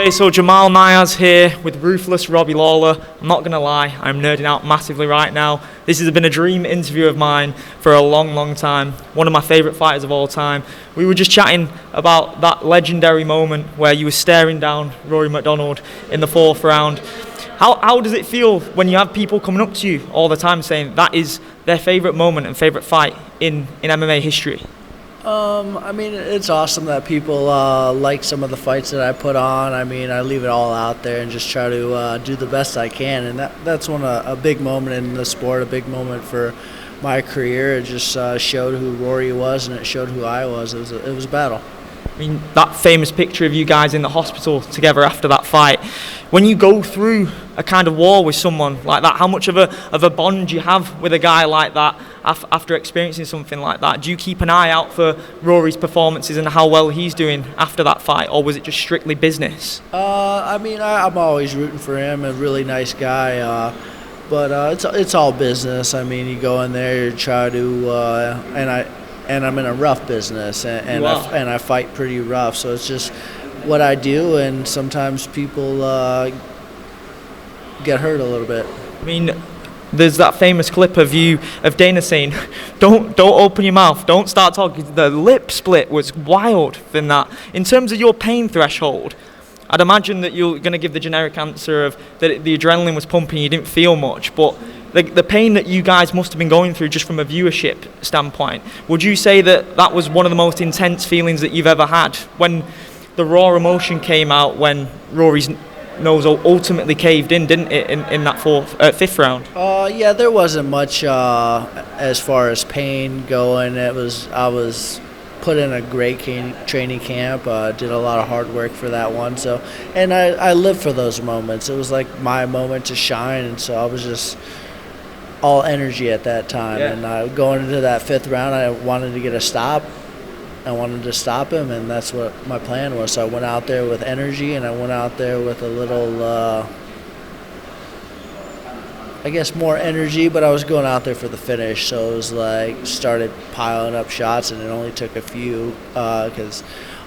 Okay, so Jamal Niaz here with ruthless Robbie Lawler. I'm not going to lie, I'm nerding out massively right now. This has been a dream interview of mine for a long, long time. One of my favourite fighters of all time. We were just chatting about that legendary moment where you were staring down Rory MacDonald in the 4th round. How does it feel when you have people coming up to you all the time saying that is their favourite moment and favourite fight in MMA history? I mean, it's awesome that people like some of the fights that I put on. I mean, I leave it all out there and just try to do the best I can, and that's a big moment in the sport, a big moment for my career. It just showed who Rory was, and it showed who I was. It was a battle. I mean, that famous picture of you guys in the hospital together after that fight. When you go through a kind of war with someone like that, how much of a bond do you have with a guy like that after experiencing something like that? Do you keep an eye out for Rory's performances and how well he's doing after that fight, or was it just strictly business? I mean, I'm always rooting for him. A really nice guy. But it's all business. I mean, you go in there, you try to, and I'm in a rough business, and I fight pretty rough. So it's just what I do, and sometimes people get hurt a little bit. I mean, there's that famous clip of Dana saying, "Don't open your mouth, don't start talking." The lip split was wild in that. In terms of your pain threshold, I'd imagine that you're going to give the generic answer of that the adrenaline was pumping, you didn't feel much, but the pain that you guys must have been going through just from a viewership standpoint, would you say that was one of the most intense feelings that you've ever had when the raw emotion came out when Rory's nose ultimately caved in, didn't it, in that 5th round? Yeah, there wasn't much as far as pain going. I was put in a great training camp, did a lot of hard work for that one. So, and I lived for those moments. It was like my moment to shine, and so I was just all energy at that time. Yeah. And going into that 5th round, I wanted to get a stop. I wanted to stop him, and that's what my plan was. So I went out there with energy, and I went out there with a little, I guess, more energy, but I was going out there for the finish. So it was like started piling up shots, and it only took a few because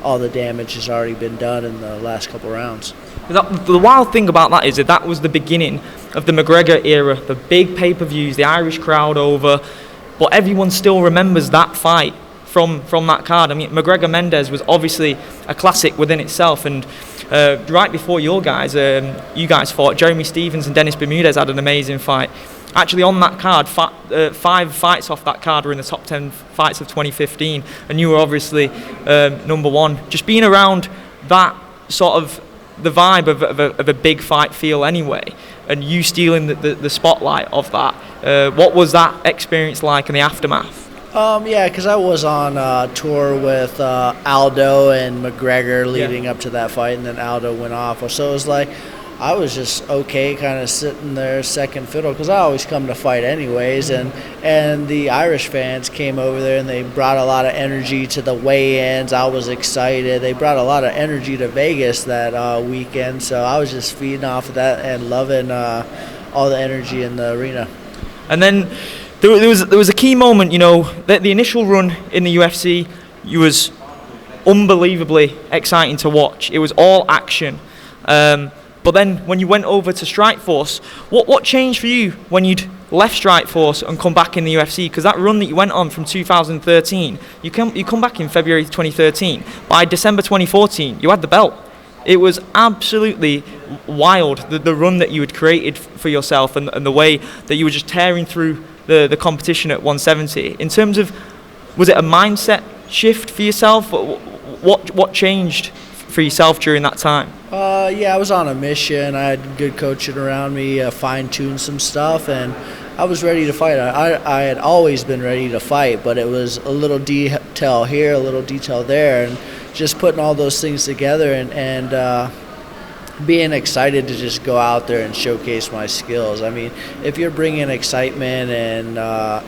all the damage has already been done in the last couple rounds. The wild thing about that is that was the beginning of the McGregor era, the big pay-per-views, the Irish crowd over, but everyone still remembers that fight from that card. I mean, McGregor-Mendez was obviously a classic within itself, and right before you guys fought, Jeremy Stephens and Dennis Bermudez had an amazing fight. Actually, on that card, 5 fights off that card were in the top 10 fights of 2015, and you were obviously number 1. Just being around that sort of the vibe of a big fight feel anyway, and you stealing the spotlight of that, what was that experience like in the aftermath? Yeah, because I was on tour with Aldo and McGregor leading up to that fight, and then Aldo went off. So it was like I was just okay kind of sitting there second fiddle because I always come to fight anyways. And the Irish fans came over there, and they brought a lot of energy to the weigh-ins. I was excited. They brought a lot of energy to Vegas that weekend. So I was just feeding off of that and loving all the energy in the arena. And then there was a key moment, you know, that the initial run in the UFC, it was unbelievably exciting to watch. It was all action. But then when you went over to Strikeforce, what changed for you when you'd left Strikeforce and come back in the UFC? Because that run that you went on from 2013, you come back in February 2013. By December 2014, you had the belt. It was absolutely wild, the run that you had created for yourself and the way that you were just tearing through the competition at 170. In terms of, was it a mindset shift for yourself? What changed for yourself during that time? Yeah, I was on a mission. I had good coaching around me, fine-tuned some stuff, and I was ready to fight. I had always been ready to fight, but it was a little detail here, a little detail there, and just putting all those things together and being excited to just go out there and showcase my skills. I mean, if you're bringing excitement and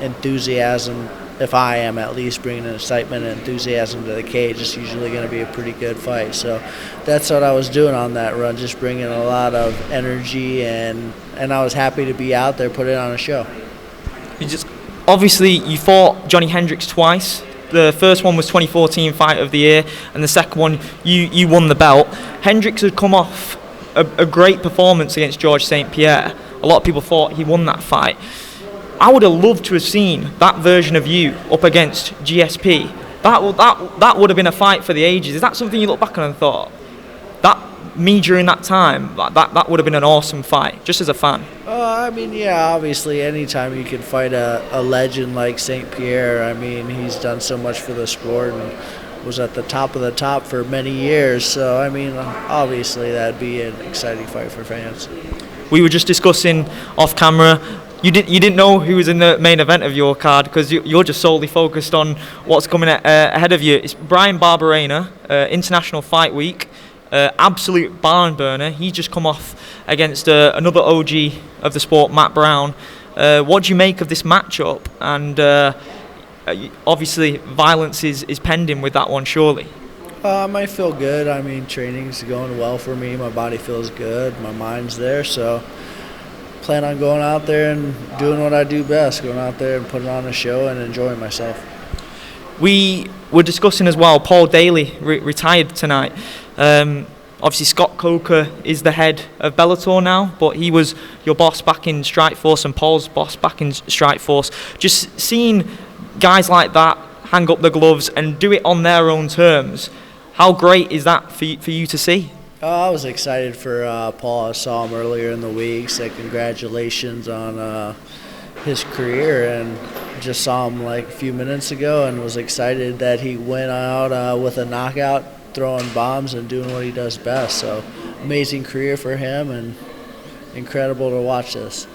enthusiasm, if I am at least bringing excitement and enthusiasm to the cage, it's usually going to be a pretty good fight. So that's what I was doing on that run, just bringing a lot of energy, and I was happy to be out there, put it on a show. Obviously, you fought Johnny Hendricks twice The first one was 2014 Fight of the Year, and the second one, you won the belt. Hendricks had come off a great performance against George St. Pierre. A lot of people thought he won that fight. I would have loved to have seen that version of you up against GSP. That would have been a fight for the ages. Is that something you look back on and thought, that me during that time, that would have been an awesome fight, just as a fan? I mean, yeah, obviously, anytime you can fight a legend like St. Pierre, I mean, he's done so much for the sport and was at the top of the top for many years. So, I mean, obviously, that'd be an exciting fight for fans. We were just discussing off camera. You didn't know who was in the main event of your card because you're just solely focused on what's coming ahead of you. It's Bryan Barberena, International Fight Week, absolute barn burner. He's just come off against another OG of the sport, Matt Brown. What do you make of this matchup? And obviously, violence is pending with that one, surely. I feel good. I mean, training's going well for me. My body feels good. My mind's there, so plan on going out there and doing what I do best, going out there and putting on a show and enjoying myself. We were discussing as well, Paul Daly retired tonight. Obviously Scott Coker is the head of Bellator now, but he was your boss back in Strikeforce and Paul's boss back in Strikeforce. Just seeing guys like that hang up the gloves and do it on their own terms, how great is that for you to see? I was excited for Paul. I saw him earlier in the week. Said congratulations on his career, and just saw him like a few minutes ago and was excited that he went out with a knockout, throwing bombs and doing what he does best. So amazing career for him and incredible to watch this.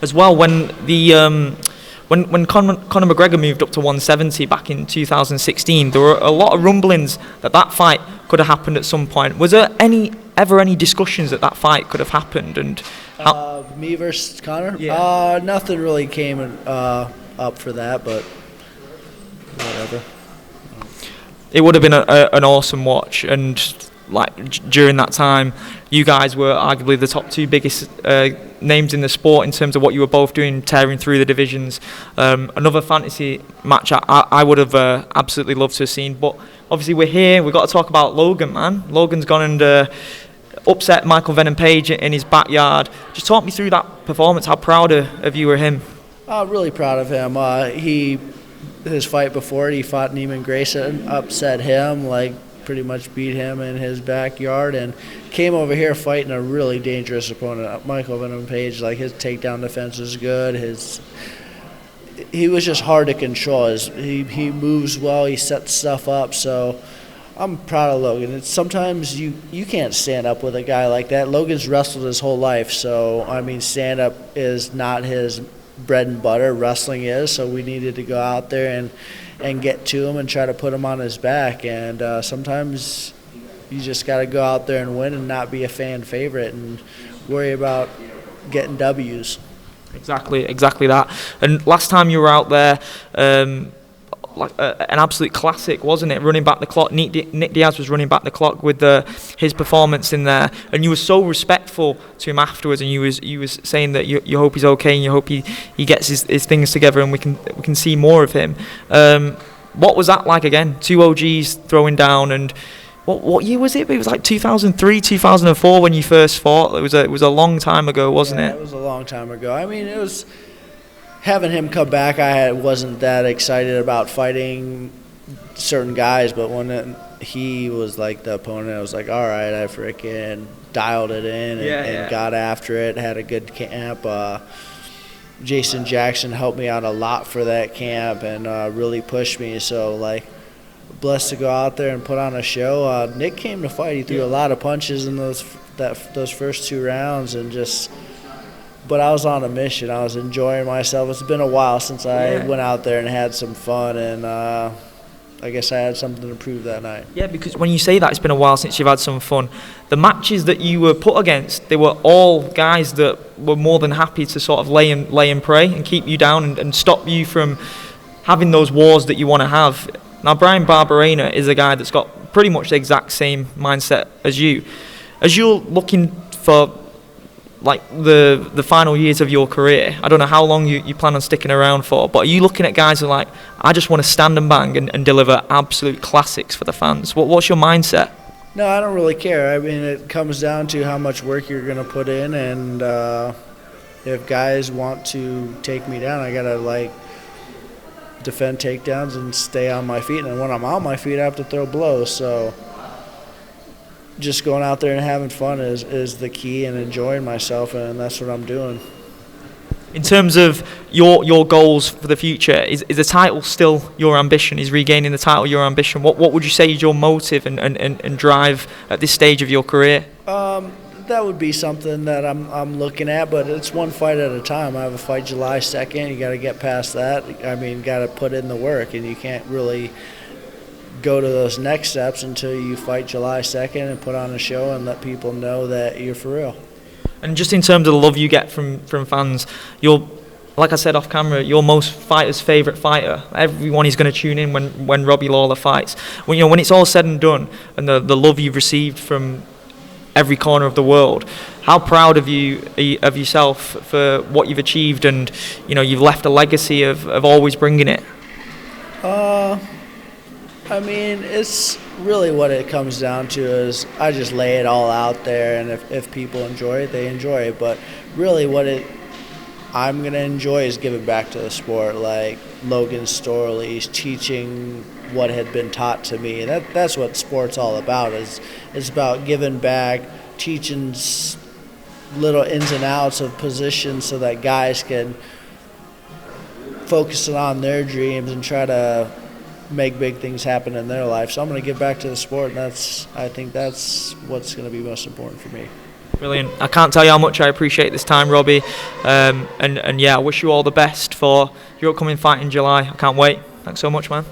As well, when the when Conor McGregor moved up to 170 back in 2016, there were a lot of rumblings that fight could have happened at some point. Was there ever any discussions that fight could have happened? And me versus Conor? Yeah. Nothing really came up for that, but whatever. It would have been an awesome watch, and like during that time, you guys were arguably the top two biggest names in the sport in terms of what you were both doing, tearing through the divisions. Another fantasy match I would have absolutely loved to have seen, but obviously we're here. We've got to talk about Logan, man. Logan's gone and upset Michael Venom Page in his backyard. Just talk me through that performance. How proud of you or him? Really proud of him. His fight before it, he fought Neiman Grayson, upset him, like pretty much beat him in his backyard, and came over here fighting a really dangerous opponent, Michael Venom Page. Like, his takedown defense is good. He was just hard to control. He moves well. He sets stuff up. So I'm proud of Logan. Sometimes you can't stand up with a guy like that. Logan's wrestled his whole life, so I mean, stand up is not his bread and butter. Wrestling is. So we needed to go out there and get to him and try to put him on his back. And sometimes you just got to go out there and win and not be a fan favorite and worry about getting W's. Exactly that. And last time you were out there, like an absolute classic, wasn't it? Running back the clock. Nick Diaz was running back the clock with his performance in there, and you were so respectful to him afterwards. And you was saying that you hope he's okay and you hope he gets his things together and we can see more of him. What was that like again? Two OGs throwing down, and what year was it? It was like 2003, 2004 when you first fought. It was a long time ago, wasn't it? It was a long time ago. I mean, it was. Having him come back, wasn't that excited about fighting certain guys, but when he was like the opponent, I was like, all right, I freaking dialed it in and got after it, had a good camp. Jason Jackson helped me out a lot for that camp and really pushed me, so like blessed to go out there and put on a show. Nick came to fight. He threw a lot of punches in those first two rounds and just – but I was on a mission. I was enjoying myself. It's been a while since I went out there and had some fun, and I guess I had something to prove that night. Yeah, because when you say that it's been a while since you've had some fun, the matches that you were put against, they were all guys that were more than happy to sort of lay and pray and keep you down and stop you from having those wars that you want to have. Now, Bryan Barberena is a guy that's got pretty much the exact same mindset as you. As you're looking for like the final years of your career? I don't know how long you plan on sticking around for, but are you looking at guys who are like, I just want to stand and bang and deliver absolute classics for the fans? What's your mindset? No, I don't really care. I mean, it comes down to how much work you're going to put in, and if guys want to take me down, I got to, like, defend takedowns and stay on my feet. And when I'm on my feet, I have to throw blows. So just going out there and having fun is the key, and enjoying myself, and that's what I'm doing. In terms of your goals for the future, is the title still your ambition? Is regaining the title your ambition? What would you say is your motive and drive at this stage of your career? That would be something that I'm looking at, but it's one fight at a time. I have a fight July 2nd. You got to get past that. I mean, got to put in the work, and you can't really go to those next steps until you fight July 2nd and put on a show and let people know that you're for real. And just in terms of the love you get from fans, you're, like I said off camera, you're most fighters' favourite fighter. Everyone is going to tune in when Robbie Lawler fights. When it's all said and done, and the love you've received from every corner of the world, how proud of yourself for what you've achieved, and you've left a legacy of always bringing it? I mean, it's really what it comes down to is I just lay it all out there, and if people enjoy it, they enjoy it. But really I'm going to enjoy is giving back to the sport, like Logan Storley's teaching what had been taught to me. That's what sport's all about. It's about giving back, teaching little ins and outs of positions so that guys can focus on their dreams and try to make big things happen in their life. So I'm going to give back to the sport, and I think that's what's going to be most important for me. Brilliant. I can't tell you how much I appreciate this time, Robbie. And yeah, I wish you all the best for your upcoming fight in July. I can't wait. Thanks so much, man.